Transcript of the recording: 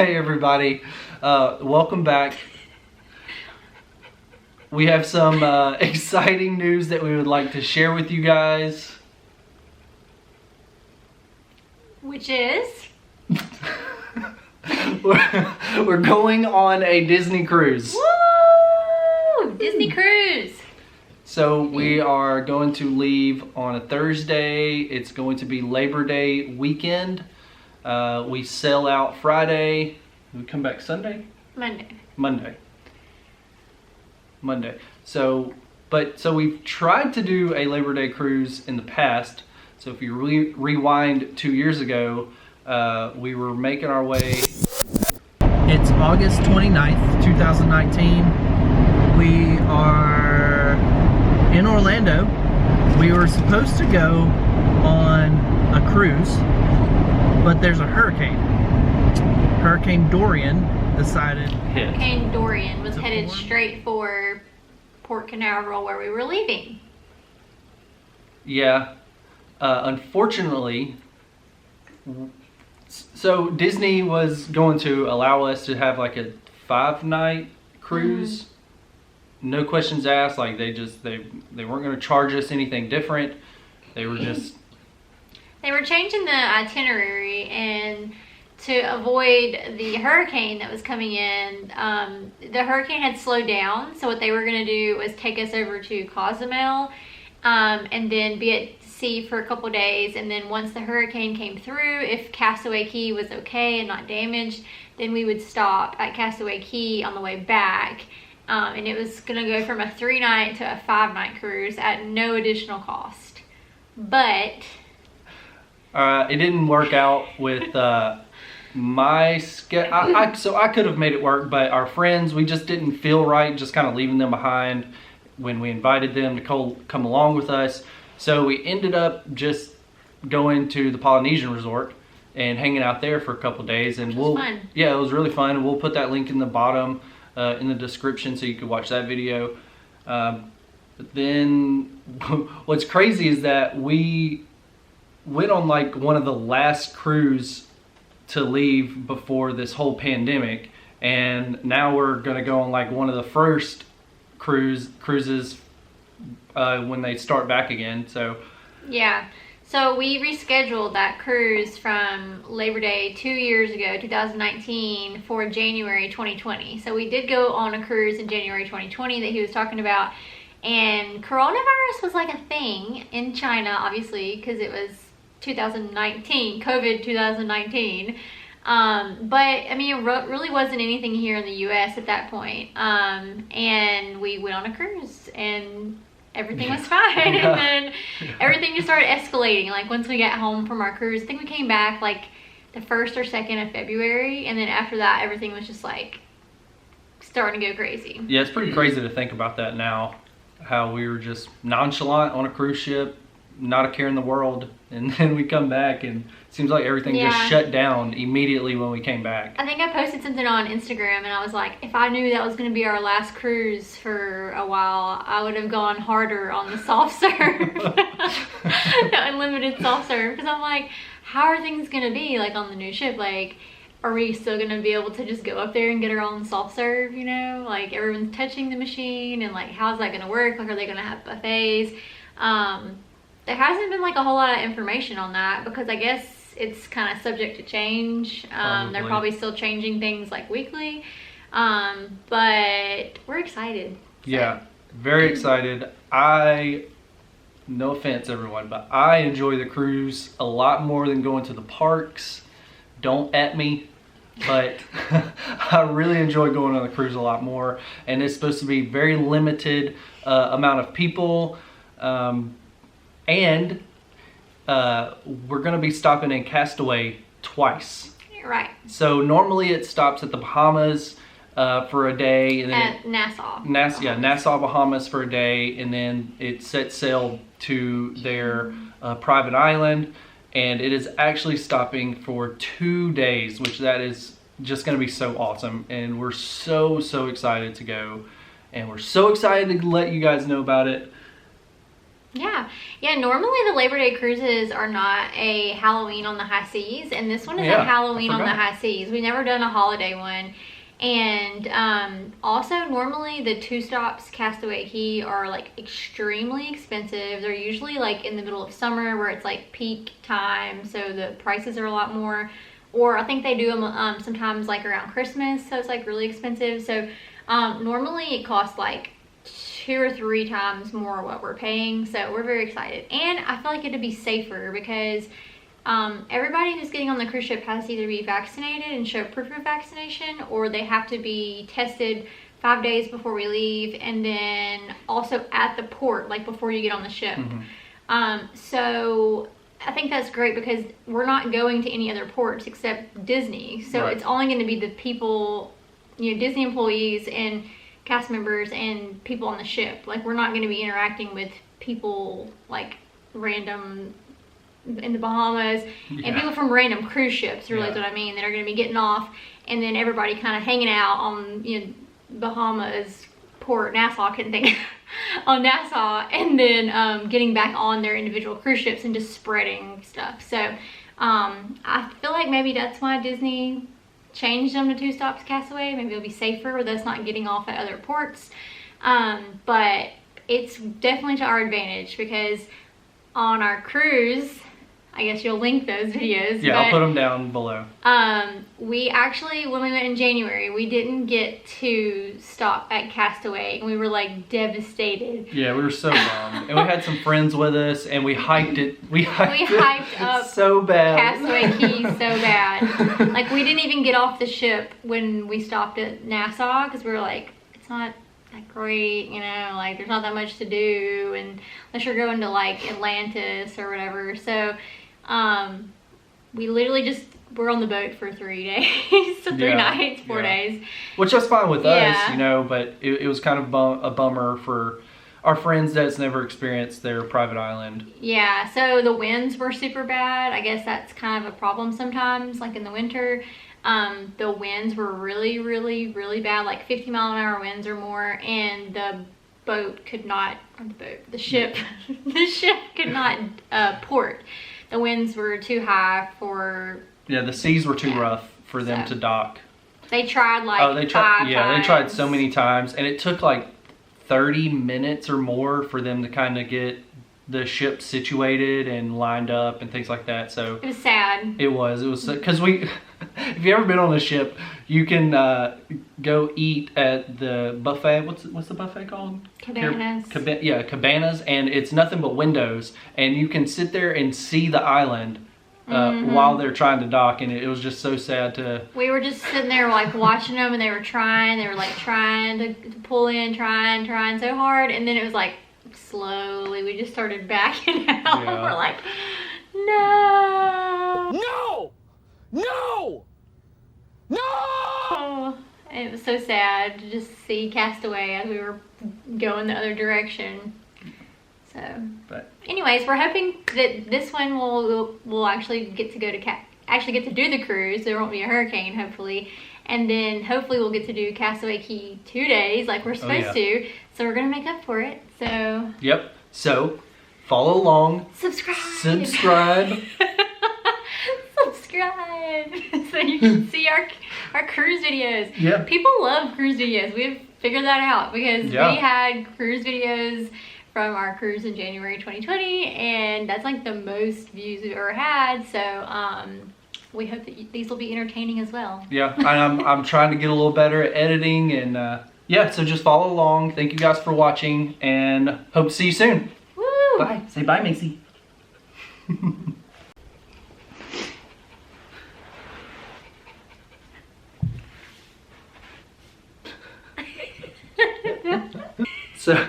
Hey everybody, welcome back. We have some exciting news that we would like to share with you guys. Which is? We're going on a Disney cruise. Woo! Disney cruise. So we are going to leave on a Thursday. It's going to be Labor Day weekend. We sail out Friday. We come back Sunday? Monday. So we've tried to do a Labor Day cruise in the past. So if you rewind 2 years ago, we were making our way. It's August 29th, 2019. We are in Orlando. We were supposed to go on a cruise, but there's a hurricane. Hurricane Dorian decided to hit. Hurricane Dorian was headed straight for Port Canaveral, where we were leaving. Yeah. Unfortunately, so Disney was going to allow us to have like a 5-night cruise. No questions asked. Like they weren't going to charge us anything different. They were changing the itinerary, and to avoid the hurricane that was coming in, the hurricane had slowed down. So what they were going to do was take us over to Cozumel, and then be at sea for a couple days. And then once the hurricane came through, if Castaway Cay was okay and not damaged, then we would stop at Castaway Cay on the way back. And it was going to go from a 3-night to a 5-night cruise at no additional cost. But it didn't work out with my schedule. So I could have made it work, but our friends, we just didn't feel right just kind of leaving them behind when we invited them to come along with us. So we ended up just going to the Polynesian Resort and hanging out there for a couple days. And it was really fun. We'll put that link in the bottom in the description so you can watch that video. But then what's crazy is that we went on like one of the last cruise to leave before this whole pandemic, and now we're gonna go on like one of the first cruises when they start back again. So yeah, so we rescheduled that cruise from Labor Day 2 years ago, 2019, for January 2020. So we did go on a cruise in January 2020 that he was talking about, and coronavirus was like a thing in China, obviously, because it was 2019, COVID 2019. But I mean, it really wasn't anything here in the US at that point. And we went on a cruise and everything was fine. And then everything just started escalating. Like once we got home from our cruise, I think we came back like the 1st or 2nd of February. And then after that, everything was just like starting to go crazy. Yeah, it's pretty crazy to think about that now. How we were just nonchalant on a cruise ship, not a care in the world, and then we come back and it seems like everything just shut down immediately when we came back. I think I posted something on Instagram and I was like, if I knew that was going to be our last cruise for a while, I would have gone harder on the soft serve. The unlimited soft serve, because I'm like, how are things going to be like on the new ship? Like, are we still going to be able to just go up there and get our own soft serve, you know? Like everyone's touching the machine, and like how's that going to work? Like, are they going to have buffets? There hasn't been like a whole lot of information on that, because I guess it's kind of subject to change. They're probably still changing things like weekly. But we're excited. So. Yeah, very excited. No offense everyone, but I enjoy the cruise a lot more than going to the parks. Don't at me. But I really enjoy going on the cruise a lot more. And it's supposed to be very limited amount of people. And we're going to be stopping in Castaway twice. Right. So normally it stops at the Bahamas for a day. And then at Nassau. Nassau, Bahamas for a day. And then it sets sail to their private island. And it is actually stopping for 2 days, which that is just going to be so awesome. And we're so excited to go. And we're so excited to let you guys know about it. Yeah. Normally the Labor Day cruises are not a Halloween on the high seas, and this one is Yeah, a Halloween I on the forgot. high seas. We've never done a holiday one. And also normally the two stops Castaway Key are like extremely expensive. They're usually like in the middle of summer where it's like peak time, so the prices are a lot more. Or I think they do them sometimes like around Christmas, so it's like really expensive. So normally it costs like 2 or 3 times more what we're paying, so we're very excited. And I feel like it'd be safer because everybody who's getting on the cruise ship has to either be vaccinated and show proof of vaccination, or they have to be tested 5 days before we leave, and then also at the port, like before you get on the ship. So I think that's great because we're not going to any other ports except Disney, so Right. it's only going to be the people, Disney employees and cast members and people on the ship. Like, we're not going to be interacting with people like random in the Bahamas and people from random cruise ships, really is what I mean, that are going to be getting off, and then everybody kind of hanging out on Bahamas port, Nassau, I couldn't think on Nassau, and then getting back on their individual cruise ships and just spreading stuff. So I feel like maybe that's why Disney changed them to 2 stops Castaway. Maybe it'll be safer with us not getting off at other ports. But it's definitely to our advantage because on our cruise, I guess you'll link those videos. Yeah, but, I'll put them down below. we actually, when we went in January, we didn't get to stop at Castaway, and we were like devastated. Yeah, we were so bummed. And we had some friends with us, and we hiked it. We hyped up so bad. Castaway Key so bad. Like, we didn't even get off the ship when we stopped at Nassau because we were like, it's not that great, like there's not that much to do, and unless you're going to like Atlantis or whatever. So we literally just were on the boat for 3 days, so 3 nights, 4 days. Which was fine with us, but it was kind of a bummer for our friends that's never experienced their private island. Yeah, so the winds were super bad. I guess that's kind of a problem sometimes, like in the winter. The winds were really, really, really bad, like 50-mile-an-hour winds or more, and the boat could not, the ship, the ship could not port. The winds were too high for... Yeah, the seas were too rough for them to dock. They tried like 5 times. Yeah, they tried so many times, and it took like 30 minutes or more for them to kind of get the ship situated and lined up and things like that. So it was sad. It was because if you ever been on a ship, you can go eat at the buffet. What's the buffet called? Cabanas. Cabanas, and it's nothing but windows, and you can sit there and see the island while they're trying to dock, and it was just so sad to... We were just sitting there like watching them, and they were like trying to pull in, trying so hard, and then it was like slowly we just started backing out. Yeah. We're like, no! And it was so sad to just see Castaway as we were going the other direction. So, anyways, we're hoping that this one we'll actually get to go to actually get to do the cruise. There won't be a hurricane, hopefully, and then hopefully we'll get to do Castaway Key 2 days like we're supposed to. So we're gonna make up for it. So. Yep. So follow along. Subscribe. Subscribe. So you can see our cruise videos. Yeah. People love cruise videos. We've figured that out because we had cruise videos from our cruise in January 2020, and that's like the most views we've ever had. So we hope that these will be entertaining as well. Yeah, I'm trying to get a little better at editing, and so just follow along. Thank you guys for watching, and hope to see you soon. Woo! Bye. Say bye, Macy. So